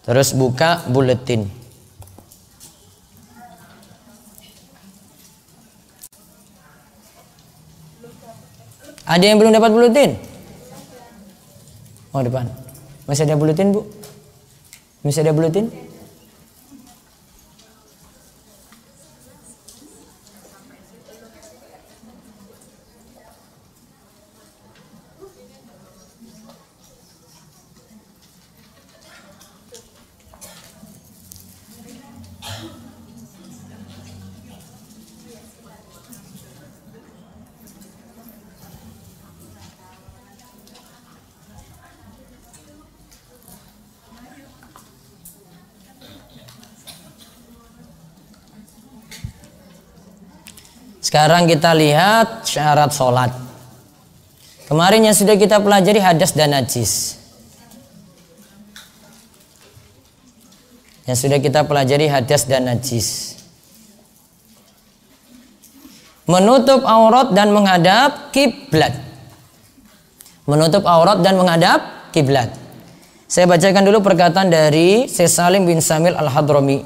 Terus buka buletin. Ada yang belum dapat buletin? Oh, depan. Masih ada buletin, Bu? Masih ada buletin? Sekarang kita lihat syarat sholat. Kemarin yang sudah kita pelajari hadas dan najis. Yang sudah kita pelajari hadas dan najis. Menutup aurat dan menghadap kiblat. Menutup aurat dan menghadap kiblat. Saya bacakan dulu perkataan dari Syekh Salim bin Samil Al-Hadrami.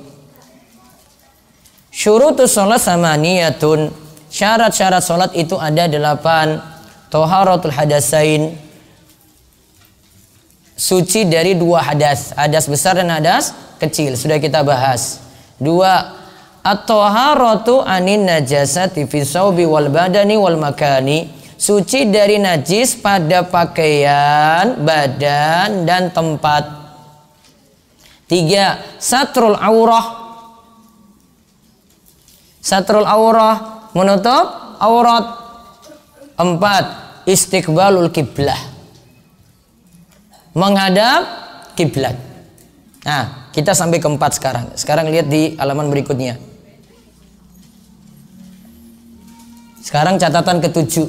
Syurutus sholat samaniyatun. Syarat-syarat sholat itu ada 8. Toharatul hadasain, suci dari 2 hadas, hadas besar dan hadas kecil, sudah kita bahas. 2. At-toharatu anin najasati fi saubi wal badani wal makani, suci dari najis pada pakaian, badan dan tempat. 3. Satrul aurah, satrul aurah, menutup aurat. 4. Istiqbalul kiblah, menghadap kiblat. Nah, kita sampai ke 4 sekarang. Sekarang lihat di halaman berikutnya. Sekarang catatan ke-7.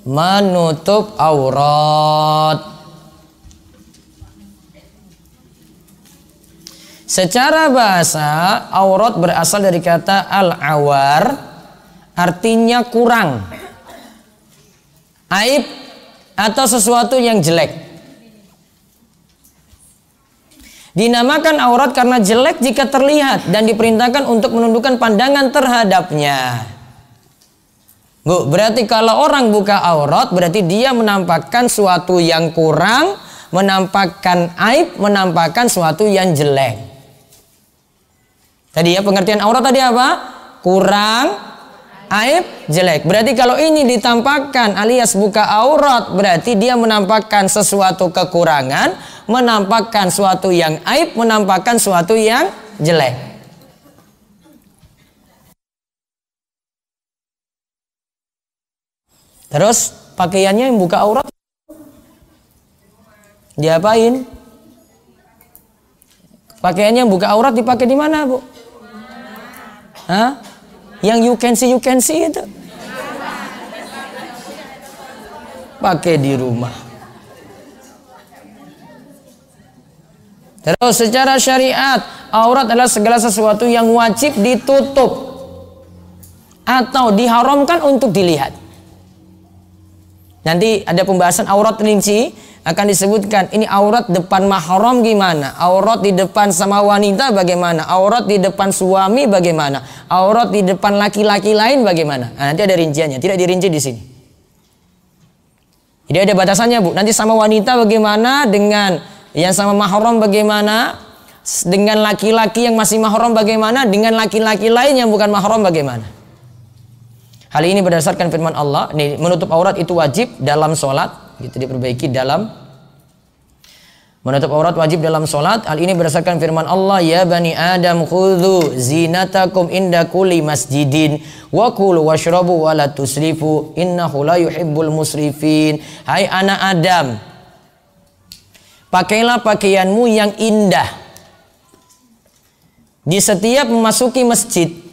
Menutup aurat. Secara bahasa, aurat berasal dari kata al-awar, artinya kurang, aib atau sesuatu yang jelek. Dinamakan aurat karena jelek jika terlihat dan diperintahkan untuk menundukkan pandangan terhadapnya. Bu, berarti kalau orang buka aurat berarti dia menampakkan suatu yang kurang, menampakkan aib, menampakkan suatu yang jelek. Tadi ya pengertian aurat tadi apa? Kurang, aib, jelek. Berarti kalau ini ditampakkan alias buka aurat berarti dia menampakkan sesuatu kekurangan, menampakkan suatu yang aib, menampakkan suatu yang jelek. Terus pakaiannya yang buka aurat diapain? Pakaiannya yang buka aurat dipakai di mana, Bu? Hah? Yang you can see itu pakai di rumah. Terus secara syariat aurat adalah segala sesuatu yang wajib ditutup atau diharamkan untuk dilihat. Nanti ada pembahasan aurat rinci, akan disebutkan ini aurat depan mahram gimana, aurat di depan sama wanita bagaimana, aurat di depan suami bagaimana, aurat di depan laki-laki lain bagaimana. Nah, nanti ada rinciannya, tidak dirinci di sini. Jadi ada batasannya, Bu. Nanti sama wanita bagaimana, dengan yang sama mahram bagaimana, dengan laki-laki yang masih mahram bagaimana, dengan laki-laki lain yang bukan mahram bagaimana. Hal ini berdasarkan firman Allah, ini menutup aurat itu wajib dalam sholat. Gitu diperbaiki dalam menutup aurat wajib dalam sholat. Hal ini berdasarkan firman Allah, ya bani Adam khudhu zinatakum inda kulli masjidin wa kulu washrabu wa la tusrifu innahu la yuhibbul musrifin. Hai anak Adam, pakailah pakaianmu yang indah di setiap memasuki masjid.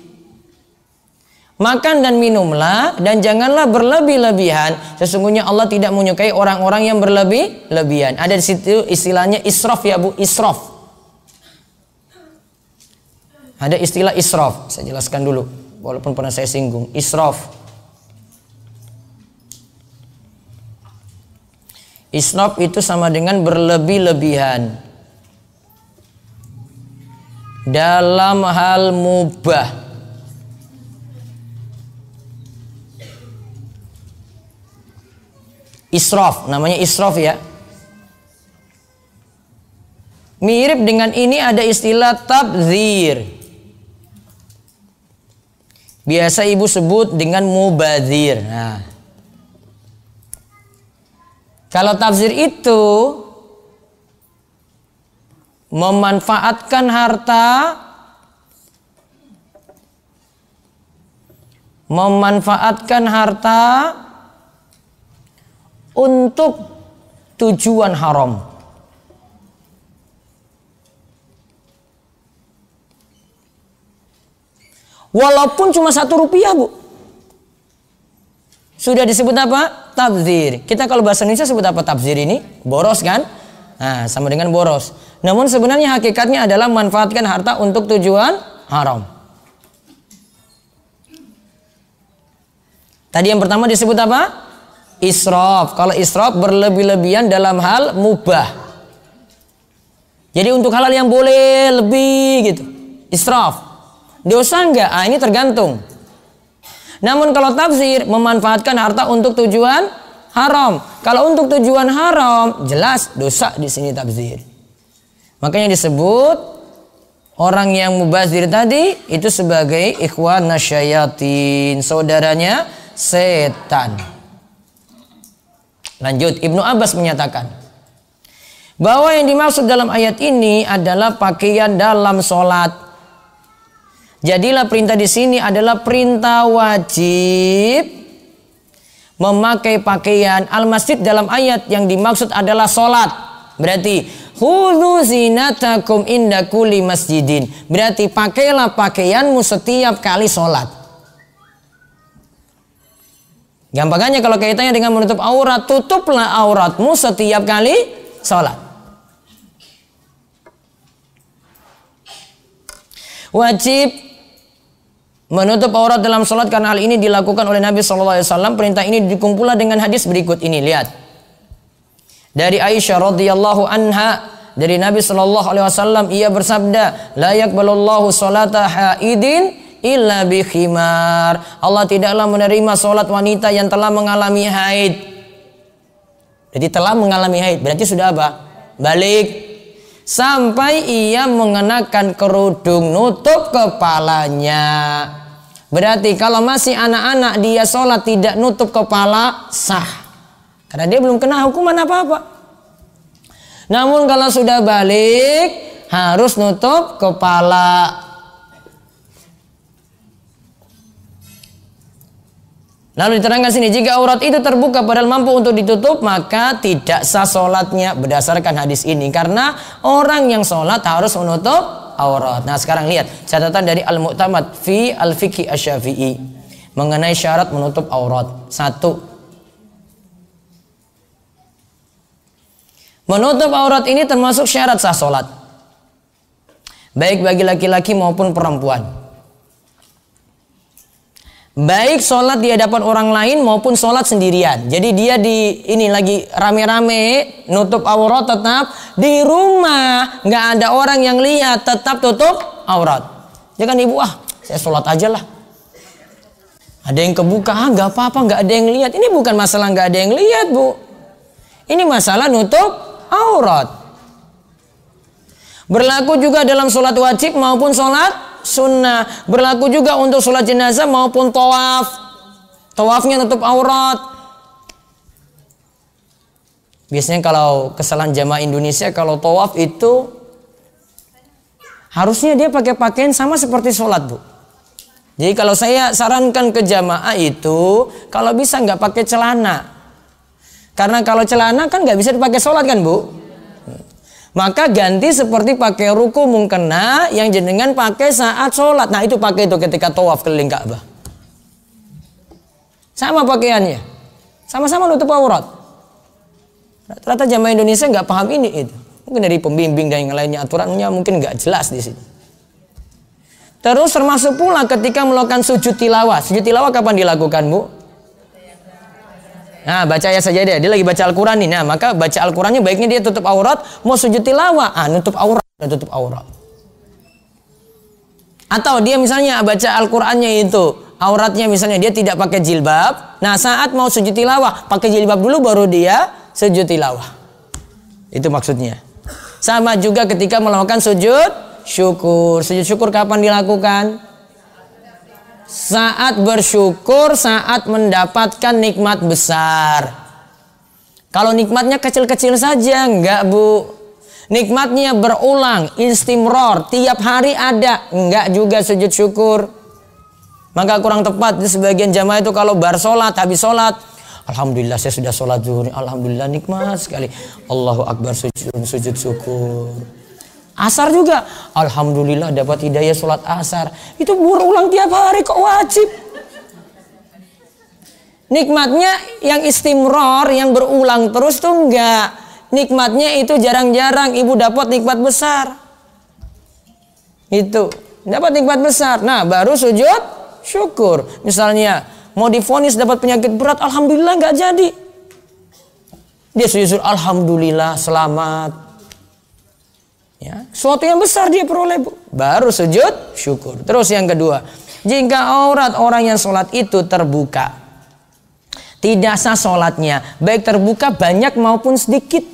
Makan dan minumlah dan janganlah berlebih-lebihan. Sesungguhnya Allah tidak menyukai orang-orang yang berlebih-lebihan. Ada di situ istilahnya israf ya, Bu, israf. Ada istilah israf. Saya jelaskan dulu walaupun pernah saya singgung. Israf. Israf itu sama dengan berlebih-lebihan. dalam hal mubah. Israf, namanya israf ya. Mirip dengan ini ada istilah tabdzir. Biasa ibu sebut dengan mubadzir. Nah, kalau tabdzir itu memanfaatkan harta untuk tujuan haram. Walaupun cuma 1 rupiah, Bu. Sudah disebut apa? Tabdzir. Kita kalau bahasa Indonesia sebut apa tabdzir ini? Boros kan? Nah, sama dengan boros. Namun sebenarnya hakikatnya adalah manfaatkan harta untuk tujuan haram. Tadi yang pertama disebut apa? Israf. Kalau israf berlebih-lebihan dalam hal mubah. Jadi untuk halal yang boleh lebih gitu. Israf. Dosa enggak? Ah, ini tergantung. Namun kalau tabdzir memanfaatkan harta untuk tujuan haram. Kalau untuk tujuan haram, jelas dosa di sini tabdzir. Makanya disebut orang yang mubazir tadi itu sebagai ikhwan nasyayatin, saudaranya setan. Lanjut, Ibnu Abbas menyatakan bahwa yang dimaksud dalam ayat ini adalah pakaian dalam sholat. Jadilah perintah di sini adalah perintah wajib memakai pakaian. Al-masjid dalam ayat yang dimaksud adalah sholat. Berarti khudzu zinatakum inda kulli masjidin. Berarti pakailah pakaianmu setiap kali sholat. Gampangannya kalau kaitannya dengan menutup aurat, tutuplah auratmu setiap kali sholat. Wajib menutup aurat dalam sholat karena hal ini dilakukan oleh Nabi SAW. Perintah ini dikumpulkan dengan hadis berikut ini. Lihat. Dari Aisyah radhiyallahu anha, dari Nabi SAW, ia bersabda, la yaqbalullahu sholata haidin illa bi khimar. Allah tidaklah menerima sholat wanita yang telah mengalami haid. Jadi telah mengalami haid, berarti sudah apa? Balik. Sampai ia mengenakan kerudung nutup kepalanya. Berarti kalau masih anak-anak dia sholat tidak nutup kepala, sah. Karena dia belum kena hukuman apa-apa. Namun kalau sudah balik harus nutup kepala. Lalu diterangkan sini, jika aurat itu terbuka padahal mampu untuk ditutup, maka tidak sah sholatnya berdasarkan hadis ini. Karena orang yang sholat harus menutup aurat. Nah sekarang lihat catatan dari Al-Mu'tamad fi Al-Fiqhi Asy-Syafi'i mengenai syarat menutup aurat. 1. Menutup aurat ini termasuk syarat sah sholat, baik bagi laki-laki maupun perempuan. Baik sholat di hadapan orang lain maupun sholat sendirian. Jadi dia ini lagi rame-rame nutup aurat, tetap di rumah nggak ada orang yang lihat, tetap tutup aurat. Jangan ibu saya sholat aja lah. Ada yang kebuka nggak apa-apa, nggak ada yang lihat. Ini bukan masalah nggak ada yang lihat, Bu. Ini masalah nutup aurat. Berlaku juga dalam sholat wajib maupun sholat sunnah. Berlaku juga untuk sholat jenazah maupun tawaf. Tawafnya nutup aurat. Biasanya kalau kesalahan jamaah Indonesia, kalau tawaf itu harusnya dia pakai pakaian sama seperti sholat, Bu. Jadi kalau saya sarankan ke jamaah itu, kalau bisa nggak pakai celana. Karena kalau celana kan nggak bisa dipakai sholat kan, Bu. Maka ganti seperti pakai ruku mungkena yang jenengan pakai saat sholat. Nah itu pakai itu ketika tawaf keliling Ka'bah. Sama pakaiannya, sama-sama nutup aurat. Rata-rata jamaah Indonesia nggak paham ini itu. Mungkin dari pembimbing dan yang lainnya aturannya mungkin nggak jelas di sini. Terus termasuk pula ketika melakukan sujud tilawah. Sujud tilawah kapan dilakukan, Bu? Nah baca ayat saja dia lagi baca Al-Quran nih. Nah maka baca Al-Qurannya baiknya dia tutup aurat. Mau sujud tilawah, nutup aurat. Atau dia misalnya baca Al-Qur'annya itu auratnya misalnya dia tidak pakai jilbab. Nah, saat mau sujud tilawah pakai jilbab dulu baru dia sujud tilawah. Itu maksudnya. Sama juga ketika melakukan sujud syukur. Sujud syukur kapan dilakukan? Saat bersyukur, saat mendapatkan nikmat besar. Kalau nikmatnya kecil-kecil saja, enggak Bu. Nikmatnya berulang, istimror, tiap hari ada, enggak juga sujud syukur. Maka kurang tepat di sebagian jamaah itu kalau bar sholat, habis sholat, alhamdulillah saya sudah sholat zuhur, alhamdulillah nikmat sekali. Allahu Akbar, sujud syukur. Asar juga, alhamdulillah dapat hidayah sholat asar. Itu berulang tiap hari kok wajib. Nikmatnya yang istimror, yang berulang terus tuh enggak. Nikmatnya itu jarang-jarang ibu dapat nikmat besar. Itu dapat nikmat besar. Nah, baru sujud syukur. Misalnya mau divonis dapat penyakit berat, alhamdulillah nggak jadi. Dia sujud syukur, alhamdulillah selamat. Ya, suatu yang besar dia peroleh, Bu. Baru sujud syukur. Terus yang kedua, jika aurat orang yang sholat itu terbuka, tidak sah sholatnya, baik terbuka banyak maupun sedikit.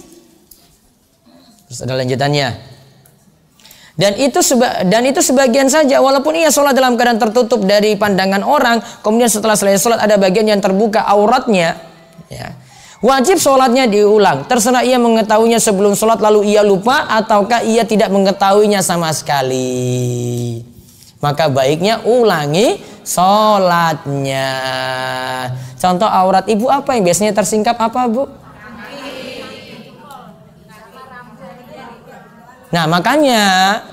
Terus ada lanjutannya. Dan itu sebagian saja, walaupun ia sholat dalam keadaan tertutup dari pandangan orang, kemudian setelah selesai sholat ada bagian yang terbuka auratnya, ya, wajib sholatnya diulang. Terserah ia mengetahuinya sebelum sholat lalu ia lupa, ataukah ia tidak mengetahuinya sama sekali. Maka baiknya ulangi sholatnya. Contoh aurat ibu apa yang biasanya tersingkap apa, Bu? Nah, makanya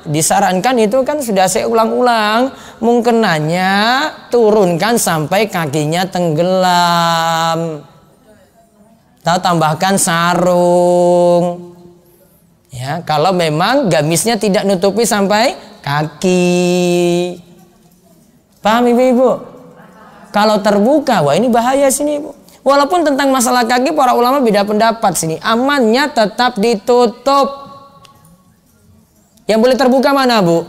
disarankan itu kan sudah saya ulang-ulang, mungkenanya turunkan sampai kakinya tenggelam. Atau tambahkan sarung. Ya, kalau memang gamisnya tidak nutupi sampai kaki. Paham Ibu-ibu? Kalau terbuka, wah ini bahaya sini, Ibu. Walaupun tentang masalah kaki para ulama beda pendapat sini. Amannya tetap ditutup. Yang boleh terbuka mana, Bu?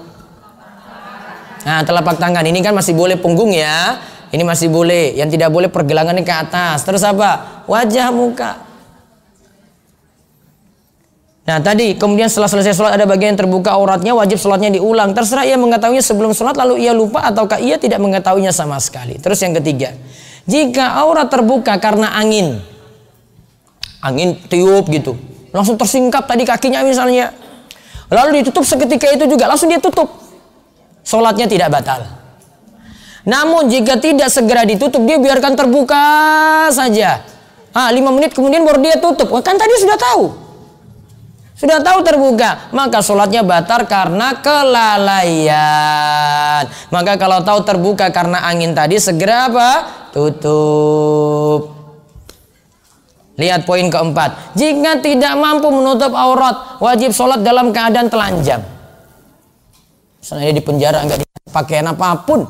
Nah, telapak tangan ini kan masih boleh punggung ya. Ini masih boleh. Yang tidak boleh pergelangannya ke atas. Terus apa? Wajah, muka. Nah, tadi kemudian setelah selesai sholat ada bagian yang terbuka auratnya, wajib sholatnya diulang. Terserah ia mengetahuinya sebelum sholat lalu ia lupa ataukah ia tidak mengetahuinya sama sekali. Terus yang ketiga, jika aurat terbuka karena angin tiup gitu, langsung tersingkap tadi kakinya misalnya, lalu ditutup seketika itu juga, langsung dia tutup, sholatnya tidak batal. Namun jika tidak segera ditutup, dia biarkan terbuka saja, 5 menit kemudian baru dia tutup, kan tadi sudah tahu terbuka, maka sholatnya batal karena kelalaian. Maka kalau tahu terbuka karena angin tadi, segera apa? Tutup. Lihat poin keempat. Jika tidak mampu menutup aurat, wajib sholat dalam keadaan telanjang. Misalnya dia di penjara enggak dipakai apapun.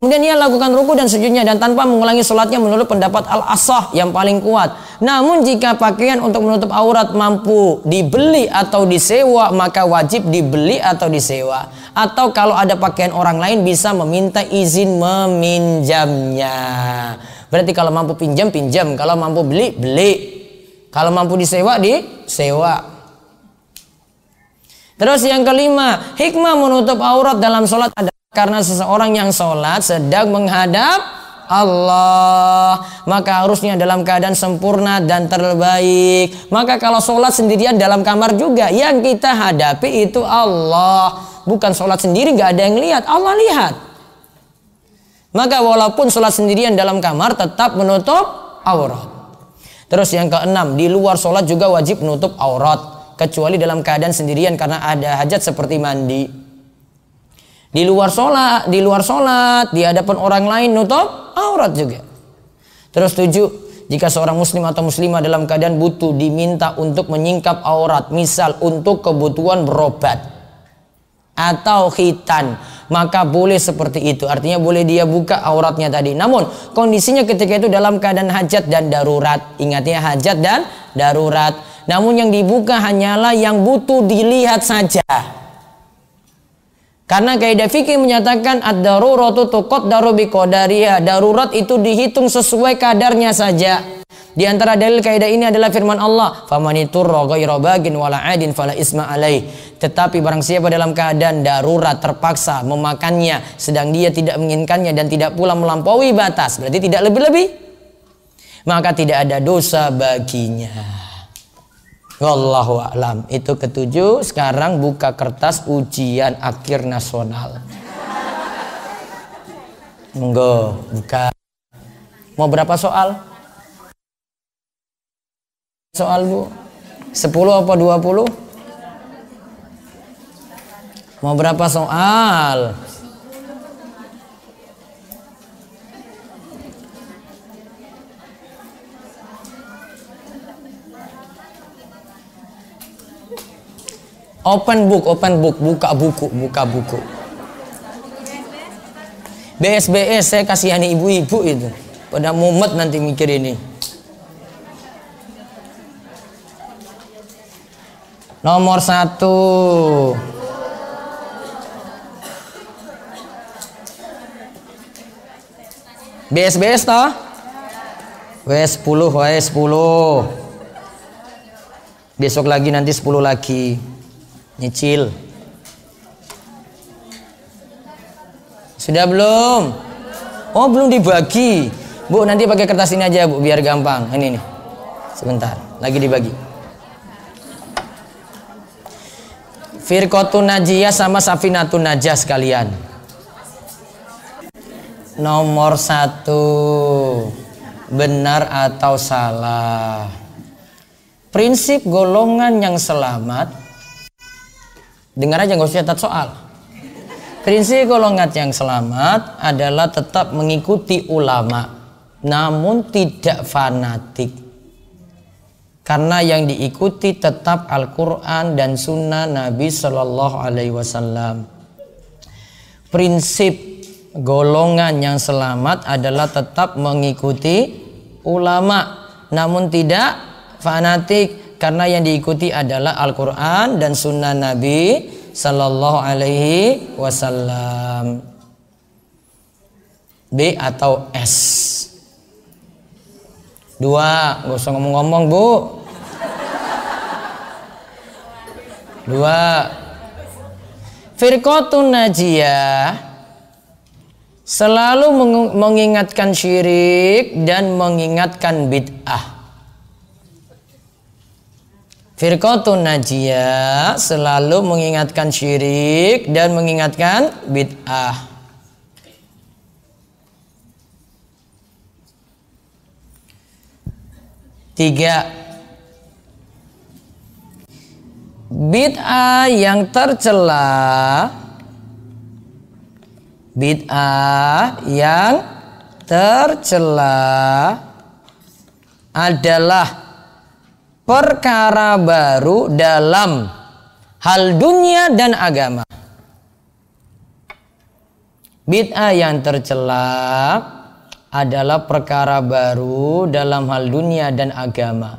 Kemudian ia lakukan ruku dan sujudnya dan tanpa mengulangi sholatnya menurut pendapat al-asah yang paling kuat. Namun jika pakaian untuk menutup aurat mampu dibeli atau disewa, maka wajib dibeli atau disewa. Atau kalau ada pakaian orang lain bisa meminta izin meminjamnya. Berarti kalau mampu pinjam, kalau mampu beli. Kalau mampu disewa, disewa. Terus yang kelima, hikmah menutup aurat dalam sholat adalah karena seseorang yang sholat sedang menghadap Allah, maka harusnya dalam keadaan sempurna dan terbaik. Maka kalau sholat sendirian dalam kamar juga, yang kita hadapi itu Allah. Bukan sholat sendiri gak ada yang lihat, Allah lihat. Maka walaupun sholat sendirian dalam kamar tetap menutup aurat. Terus yang keenam, di luar sholat juga wajib menutup aurat, kecuali dalam keadaan sendirian karena ada hajat seperti mandi. Di luar sholat, di hadapan orang lain nutup aurat juga. Terus 7, jika seorang muslim atau muslimah dalam keadaan butuh diminta untuk menyingkap aurat, misal untuk kebutuhan berobat atau khitan, maka boleh seperti itu. Artinya boleh dia buka auratnya tadi. Namun kondisinya ketika itu dalam keadaan hajat dan darurat. Ingatnya hajat dan darurat. Namun yang dibuka hanyalah yang butuh dilihat saja. Karena kaidah fikih menyatakan ad-daruratu tuqaddaru biqadariha. Darurat itu dihitung sesuai kadarnya saja. Di antara dalil kaidah ini adalah firman Allah, "Famaniturra ghaira bagin wala 'adin fala isma alaih." Tetapi barang siapa dalam keadaan darurat terpaksa memakannya sedang dia tidak menginginkannya dan tidak pula melampaui batas, berarti tidak lebih-lebih, maka tidak ada dosa baginya. Wallahu a'lam. Itu ketujuh. Sekarang buka kertas ujian akhir nasional. Monggo, buka. Mau berapa soal? Soal Bu? 10 apa 20? Mau berapa soal? Open book, buka buku. BSBS saya kasihani ibu-ibu itu. Pada mumet nanti mikir ini. Nomor 1. BSBS toh? W10. Besok lagi nanti 10 lagi. Nyicil. Sudah belum? Oh, belum dibagi. Bu, nanti pakai kertas ini aja, Bu, biar gampang. Ini nih. Sebentar, lagi dibagi. Firqatun najiyah sama safinatun najah sekalian. Nomor 1. Benar atau salah? Prinsip golongan yang selamat. Dengar aja, nggak usah catat soal. Prinsip golongan yang selamat adalah tetap mengikuti ulama, namun tidak fanatik. Karena yang diikuti tetap Al-Quran dan Sunnah Nabi Sallallahu Alaihi Wasallam. Prinsip golongan yang selamat adalah tetap mengikuti ulama, namun tidak fanatik. Karena yang diikuti adalah Al-Quran dan Sunnah Nabi Sallallahu Alaihi Wasallam. B atau S? 2, gak usah ngomong-ngomong Bu. 2. Firqatun najiyah selalu mengingatkan syirik dan mengingatkan bid'ah. Firqatun najiyah selalu mengingatkan syirik dan mengingatkan bid'ah. 3. Bid'ah yang tercela. Bid'ah yang tercela adalah perkara baru dalam hal dunia dan agama. Bid'ah yang tercela adalah perkara baru dalam hal dunia dan agama.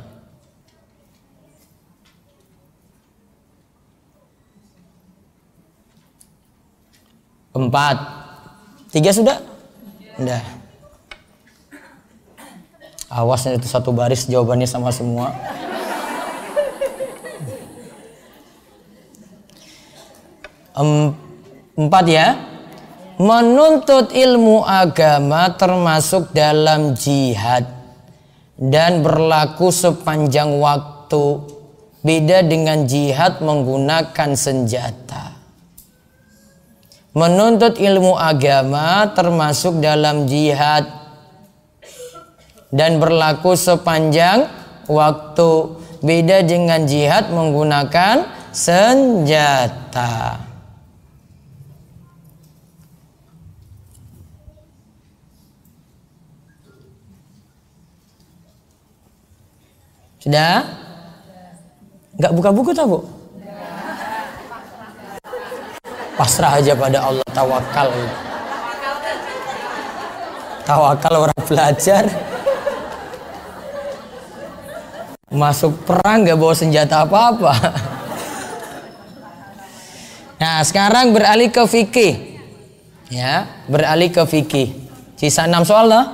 4. 3 sudah? Udah. Awas itu satu baris jawabannya sama semua. 4 ya. Menuntut ilmu agama termasuk dalam jihad dan berlaku sepanjang waktu. Beda dengan jihad menggunakan senjata. Menuntut ilmu agama termasuk dalam jihad dan berlaku sepanjang waktu. Beda dengan jihad menggunakan senjata. Sudah? Enggak buka buku tak, Bu? Pasrah aja pada Allah, tawakal. Tawakal orang belajar. Masuk perang gak bawa senjata apa-apa. Nah, Nah, sekarang beralih ke fikih. Ya, beralih ke fikih. Sisa 6 soal loh.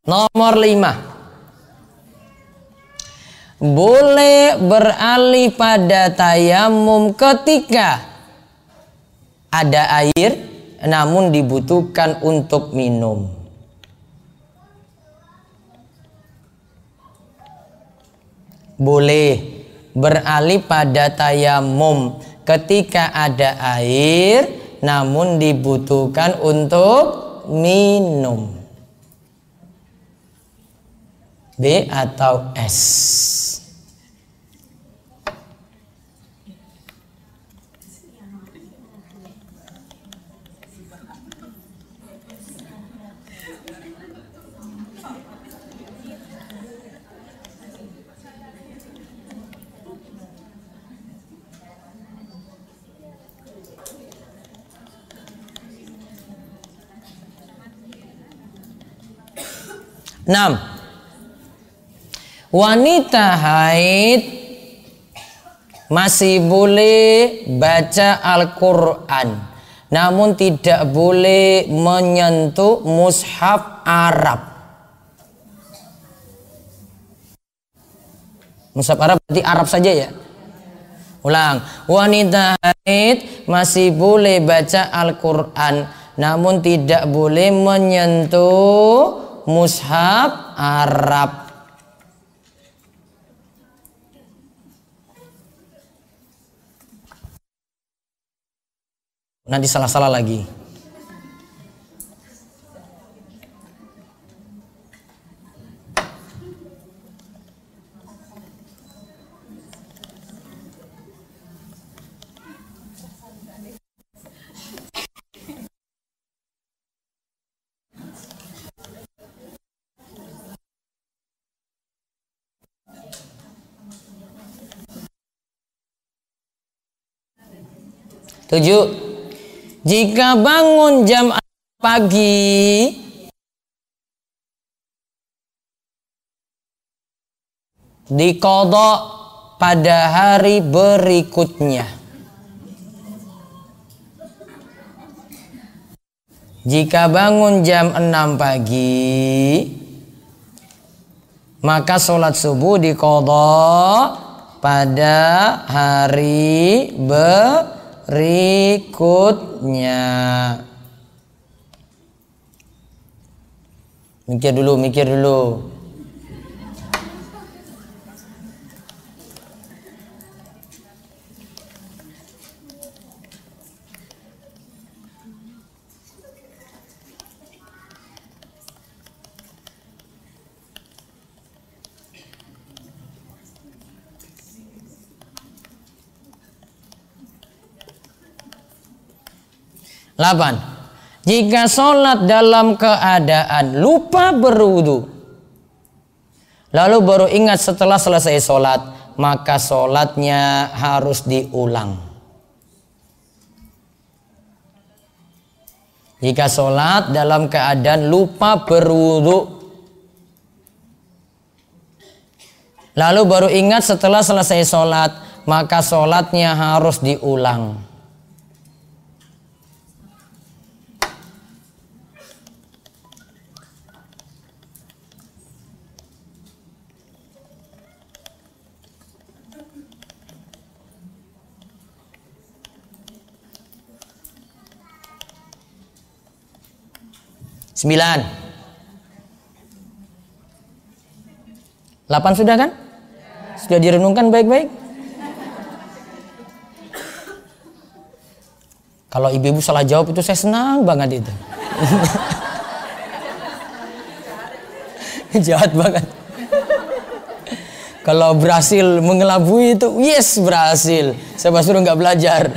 Nomor 5. Boleh beralih pada tayamum ketika ada air namun dibutuhkan untuk minum. Boleh beralih pada tayamum ketika ada air namun dibutuhkan untuk minum. B atau S? Enam. Wanita haid masih boleh baca Al-Quran, namun tidak boleh menyentuh mushaf Arab. Mushaf Arab berarti Arab saja ya. Ulang. Wanita haid masih boleh baca Al-Quran, namun tidak boleh menyentuh mushaf Arab. Nanti salah-salah lagi. Tujuh. Jika bangun jam 6 pagi diqadha pada hari berikutnya. Jika bangun jam 6 pagi maka sholat subuh diqadha pada hari berikutnya. Mikir dulu. 8. Jika sholat dalam keadaan lupa berwudu, lalu baru ingat setelah selesai sholat, maka sholatnya harus diulang. Jika sholat dalam keadaan lupa berwudu, lalu baru ingat setelah selesai sholat, maka sholatnya harus diulang. Sembilan. 8 sudah kan? Sudah direnungkan baik-baik? Kalau ibu-ibu salah jawab itu saya senang banget itu. Jahat banget. Kalau berhasil mengelabui itu, yes berhasil. Saya suruh nggak belajar.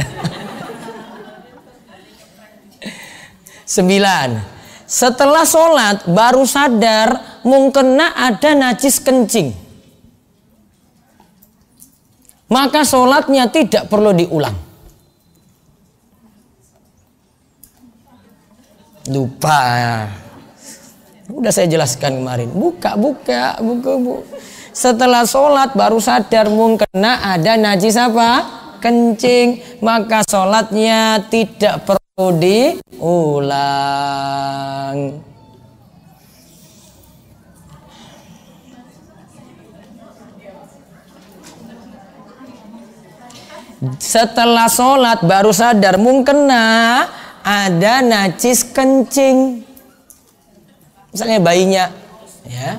9. Setelah sholat baru sadar mungkin ada najis kencing, maka sholatnya tidak perlu diulang. Lupa. Udah saya jelaskan kemarin. Buka. Setelah sholat baru sadar mungkin ada najis apa? kencing, maka sholatnya tidak perlu diulang. Setelah sholat baru sadar mungkin ada najis kencing, misalnya bayinya, ya,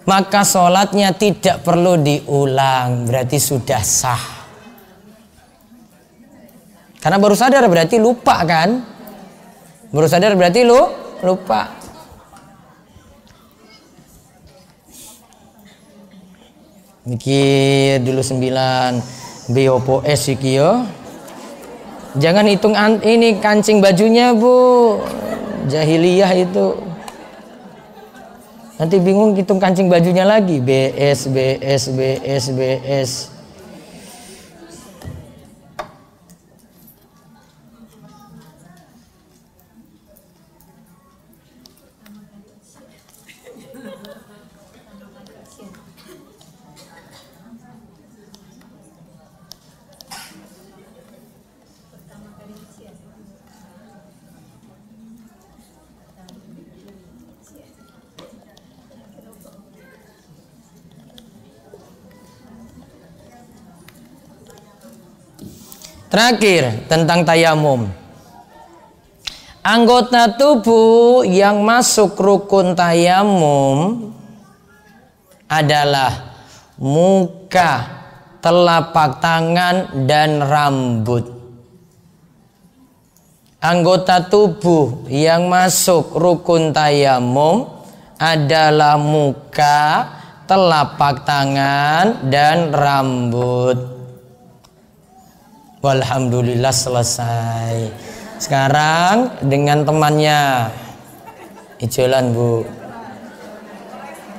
maka sholatnya tidak perlu diulang, berarti sudah sah. Karena baru sadar berarti lupa kan? Baru sadar berarti lupa. Mikir dulu 9. Biopo iki yo. Jangan hitung ini kancing bajunya, Bu. Jahiliyah itu. Nanti bingung hitung kancing bajunya lagi. BS. Terakhir tentang tayamum. Anggota tubuh yang masuk rukun tayamum adalah muka, telapak tangan, dan rambut. Anggota tubuh yang masuk rukun tayamum adalah muka, telapak tangan, dan rambut. Walhamdulillah selesai. Sekarang dengan temannya ijolan, Bu.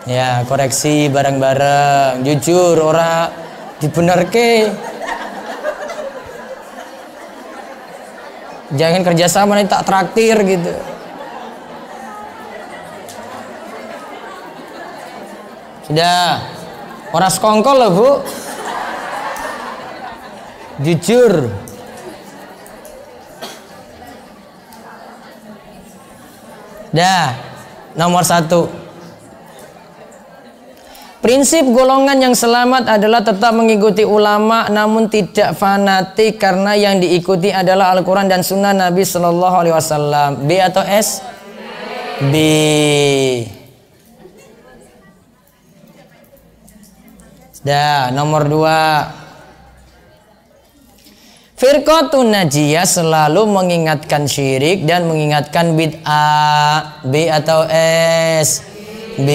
Ya, koreksi bareng-bareng. Jujur ora dibenerke. Jangan kerjasama nih tak traktir gitu. Sudah. Ora sekongkol loh, Bu. Jujur. Dah, nomor 1. Prinsip golongan yang selamat adalah tetap mengikuti ulama namun tidak fanatik karena yang diikuti adalah Al-Quran dan Sunnah Nabi Sallallahu Alaihi Wasallam. B atau S? B. Dah, nomor 2. Firqatun Najiyah selalu mengingatkan syirik dan mengingatkan bid'ah. B atau S? B.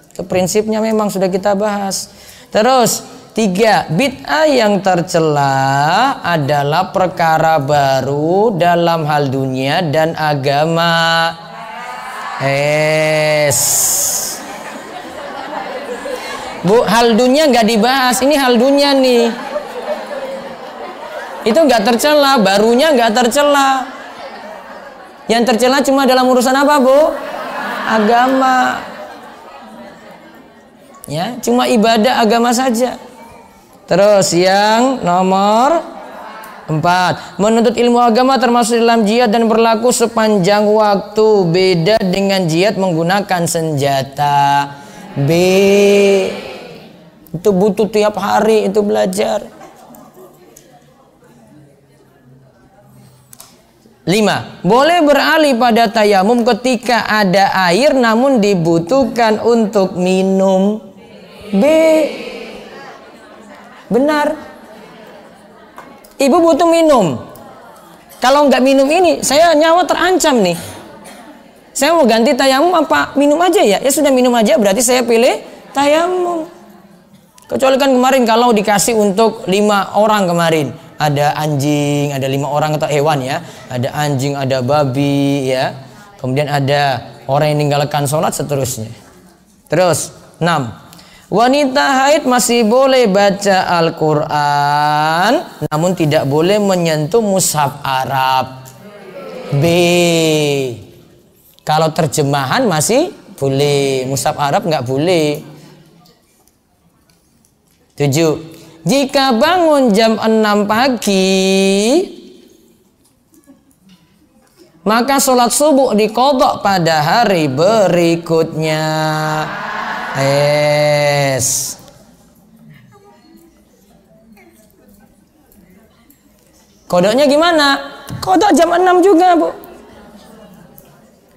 Itu prinsipnya memang sudah kita bahas. Terus 3. Bid'ah yang tercela adalah perkara baru dalam hal dunia dan agama. S. Bu, hal dunia nggak dibahas. Ini hal dunia nih. Itu nggak tercela, barunya nggak tercela. Yang tercela cuma dalam urusan apa, Bu? Agama. Ya, cuma ibadah agama saja. Terus yang nomor 4. Menuntut ilmu agama termasuk dalam jihad dan berlaku sepanjang waktu. Beda dengan jihad menggunakan senjata. B. Itu butuh tiap hari itu belajar. 5. Boleh beralih pada tayamum ketika ada air namun dibutuhkan untuk minum. B. Benar. Ibu butuh minum. Kalau nggak minum ini, saya nyawa terancam nih. Saya mau ganti tayamum apa minum aja ya? Ya sudah minum aja, berarti saya pilih tayamum. Kecuali kan kemarin kalau dikasih untuk 5 orang kemarin. Ada anjing, ada 5 orang atau hewan ya. Ada anjing, ada babi ya. Kemudian ada orang yang meninggalkan sholat seterusnya. Terus 6. Wanita haid masih boleh baca Al-Quran namun tidak boleh menyentuh mushaf Arab. B. Kalau terjemahan masih boleh, mushaf Arab nggak boleh. 7. Jika bangun jam 6 pagi, maka sholat subuh diqadha pada hari berikutnya. Kodoknya gimana? Kodok jam 6 juga, Bu.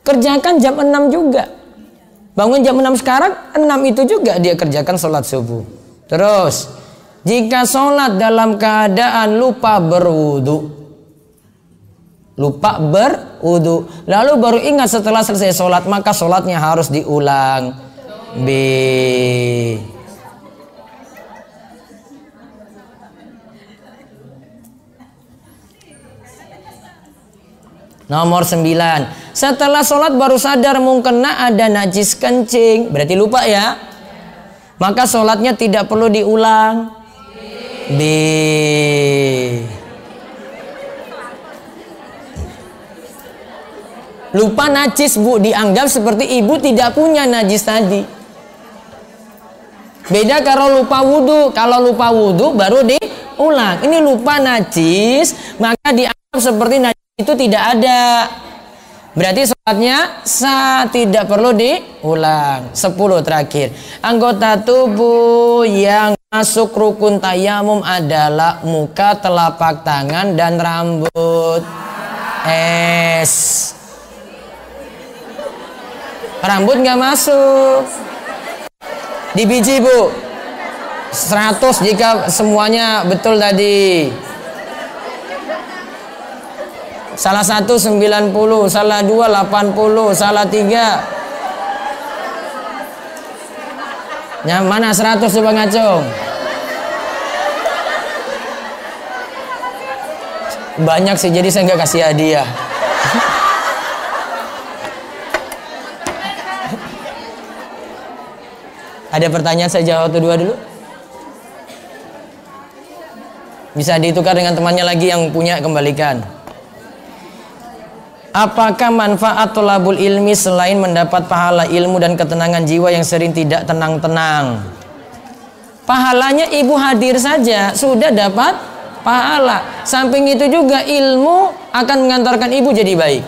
Kerjakan jam 6 juga. Bangun jam 6 sekarang, 6 itu juga dia kerjakan sholat subuh. Terus, jika sholat dalam keadaan lupa berwudu, lalu baru ingat setelah selesai sholat, maka sholatnya harus diulang. B. Nomor 9. Setelah sholat baru sadar mungkena ada najis kencing. Berarti lupa ya. Maka sholatnya tidak perlu diulang. B. Lupa najis, Bu. Dianggap seperti ibu tidak punya najis tadi. Beda kalau lupa wudhu. Kalau lupa wudhu baru diulang. Ini lupa najis, maka dianggap seperti najis itu tidak ada. Berarti sholatnya sah, tidak perlu diulang. 10 terakhir. Anggota tubuh yang masuk rukun tayamum adalah muka, telapak tangan, dan rambut. Rambut nggak masuk. Di biji, Bu. 100 jika semuanya betul tadi. Salah 1 90, salah 2 80, salah 3. Yang mana 100 coba ngacung? Banyak sih, jadi saya nggak kasih hadiah. Ada pertanyaan, saya jawab dua dulu. Bisa ditukar dengan temannya lagi yang punya, kembalikan. Apakah manfaat thalabul ilmi selain mendapat pahala ilmu dan ketenangan jiwa yang sering tidak tenang-tenang? Pahalanya ibu hadir saja sudah dapat pahala. Samping itu juga ilmu akan mengantarkan ibu jadi baik.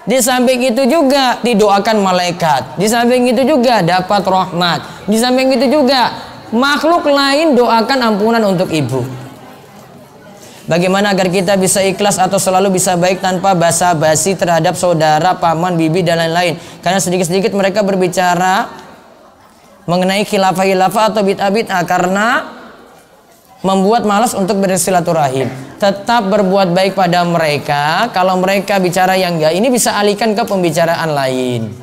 Di samping itu juga didoakan malaikat. Di samping itu juga dapat rahmat. Di samping itu juga makhluk lain doakan ampunan untuk ibu. Bagaimana agar kita bisa ikhlas atau selalu bisa baik tanpa basa-basi terhadap saudara, paman, bibi, dan lain-lain? Karena sedikit-sedikit mereka berbicara mengenai khilafah-khilafah atau bid'ah-bid'ah karena membuat malas untuk bersilaturahim. Tetap berbuat baik pada mereka. Kalau mereka bicara yang enggak, ini bisa alihkan ke pembicaraan lain.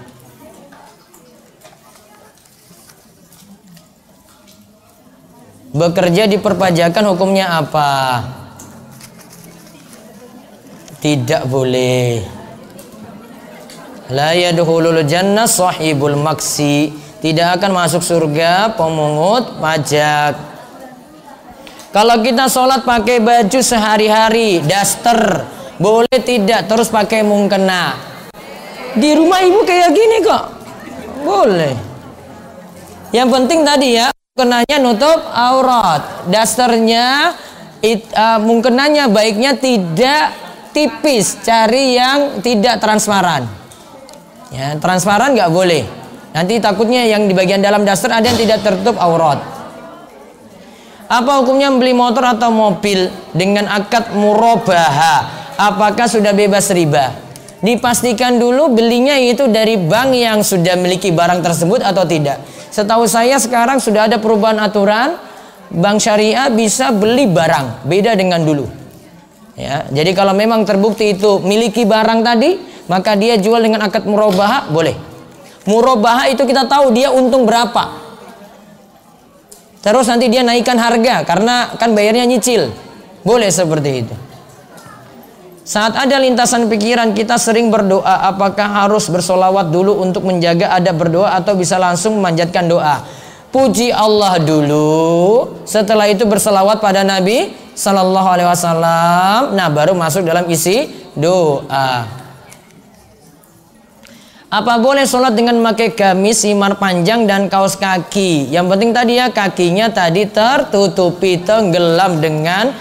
Bekerja di perpajakan hukumnya apa? Tidak boleh. La yadkhulul jannah sahibul maksi. Tidak akan masuk surga pemungut pajak. Kalau kita sholat pakai baju sehari-hari, daster, boleh tidak? Terus pakai mukena. Di rumah ibu kayak gini kok, boleh. Yang penting tadi ya, mukenanya nutup aurat, dasternya, mukenanya baiknya tidak tipis, cari yang tidak transparan. Ya, transparan nggak boleh. Nanti takutnya yang di bagian dalam daster ada yang tidak tertutup aurat. Apa hukumnya membeli motor atau mobil dengan akad murabaha? Apakah sudah bebas riba? Dipastikan dulu belinya itu dari bank yang sudah memiliki barang tersebut atau tidak. Setahu saya sekarang sudah ada perubahan aturan, bank syariah bisa beli barang, beda dengan dulu. Ya, jadi kalau memang terbukti itu miliki barang tadi, maka dia jual dengan akad murabaha, boleh. Murabaha itu kita tahu dia untung berapa. Terus nanti dia naikkan harga karena kan bayarnya nyicil. Boleh seperti itu. Saat ada lintasan pikiran kita sering berdoa, apakah harus bersolawat dulu untuk menjaga adab berdoa atau bisa langsung memanjatkan doa? Puji Allah dulu, setelah itu berselawat pada Nabi Sallallahu Alaihi Wasallam. Nah, baru masuk dalam isi doa. Apa boleh sholat dengan memakai gamis, himar panjang dan kaos kaki? Yang penting tadi ya, kakinya tadi tertutupi, tenggelam dengan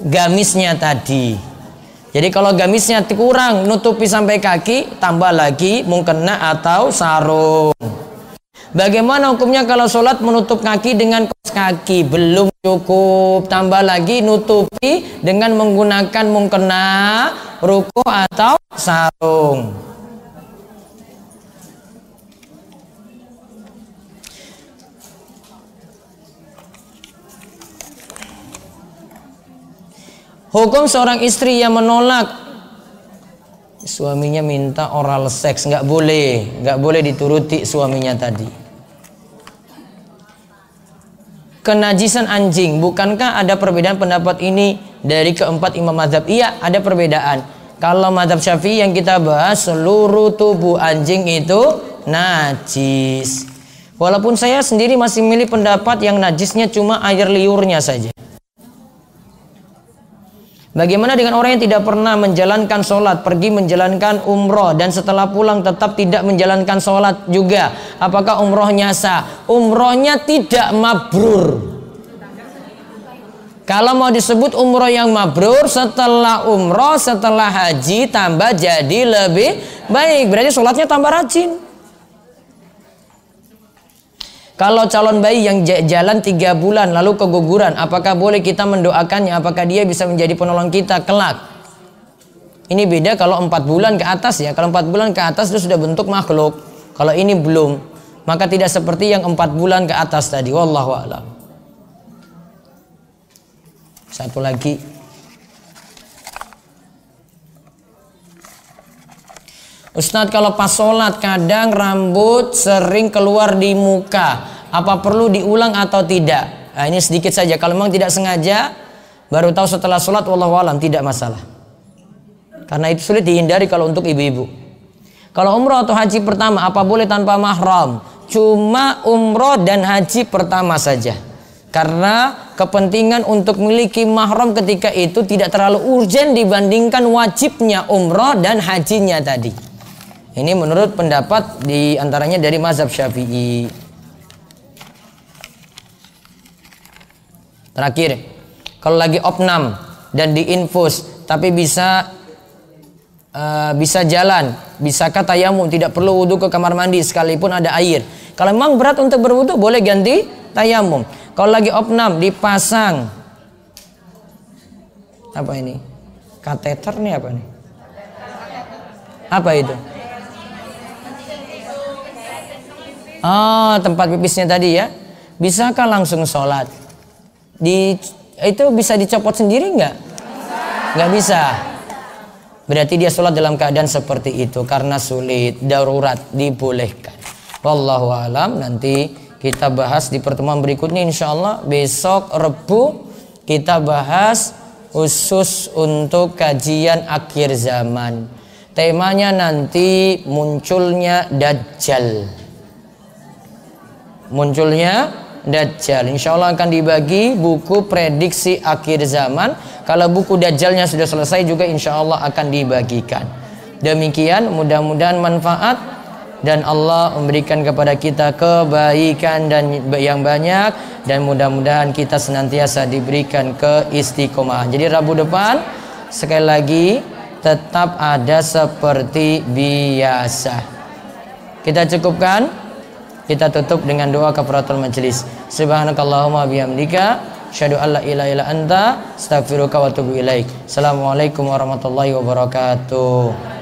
gamisnya tadi. Jadi kalau gamisnya kurang nutupi sampai kaki, tambah lagi mukena atau sarung. Bagaimana hukumnya kalau sholat menutup kaki dengan kaos kaki? Belum cukup, tambah lagi nutupi dengan menggunakan mukena, ruku atau sarung. Hukum seorang istri yang menolak suaminya minta oral seks, nggak boleh dituruti suaminya tadi. Kenajisan anjing, bukankah ada perbedaan pendapat ini dari keempat imam mazhab? Iya, ada perbedaan. Kalau mazhab Syafi'i yang kita bahas, seluruh tubuh anjing itu najis. Walaupun saya sendiri masih milih pendapat yang najisnya cuma air liurnya saja. Bagaimana dengan orang yang tidak pernah menjalankan sholat, pergi menjalankan umroh dan setelah pulang tetap tidak menjalankan sholat juga? Apakah umrohnya sah? Umrohnya tidak mabrur. Kalau mau disebut umroh yang mabrur, setelah umroh, setelah haji tambah jadi lebih baik. Berarti sholatnya tambah rajin. Kalau calon bayi yang jalan 3 bulan lalu keguguran, apakah boleh kita mendoakannya? Apakah dia bisa menjadi penolong kita kelak? Ini beda kalau 4 bulan ke atas ya. Kalau 4 bulan ke atas itu sudah bentuk makhluk. Kalau ini belum, maka tidak seperti yang 4 bulan ke atas tadi. Wallahu a'lam. Satu lagi. Ustadz, kalau pas sholat kadang rambut sering keluar di muka, apa perlu diulang atau tidak? Nah, ini sedikit saja. Kalau memang tidak sengaja, baru tahu setelah sholat, wallahu a'lam, tidak masalah. Karena itu sulit dihindari kalau untuk ibu-ibu. Kalau umroh atau haji pertama, apa boleh tanpa mahram? Cuma umroh dan haji pertama saja. Karena kepentingan untuk memiliki mahram ketika itu tidak terlalu urgen dibandingkan wajibnya umroh dan hajinya tadi. Ini menurut pendapat di antaranya dari mazhab Syafi'i. Terakhir, kalau lagi opnam dan diinfus tapi bisa jalan, bisakah tayamum, tidak perlu wudhu ke kamar mandi sekalipun ada air? Kalau memang berat untuk berwudhu boleh ganti tayamum. Kalau lagi opnam dipasang apa ini? Kateter nih apa nih? Apa itu? Oh, tempat pipisnya tadi ya. Bisakah langsung sholat? Itu bisa dicopot sendiri nggak? Nggak bisa. Berarti dia sholat dalam keadaan seperti itu karena sulit, darurat, dibolehkan. Wallahu alam. Nanti kita bahas di pertemuan berikutnya insyaallah. Besok Rebu kita bahas khusus untuk kajian akhir zaman. Temanya nanti munculnya Dajjal. Dajjal. Insya Allah akan dibagi buku prediksi akhir zaman. Kalau buku Dajjalnya sudah selesai juga insya Allah akan dibagikan. Demikian, mudah-mudahan manfaat dan Allah memberikan kepada kita kebaikan dan yang banyak, dan mudah-mudahan kita senantiasa diberikan keistiqomahan. Jadi Rabu depan sekali lagi tetap ada seperti biasa. Kita cukupkan. Kita tutup dengan doa kafaratul majelis. Subhanakallahumma bihamdika asyhadu an la ilaha illa anta astaghfiruka wa atubu ilaik. Assalamualaikum warahmatullahi wabarakatuh.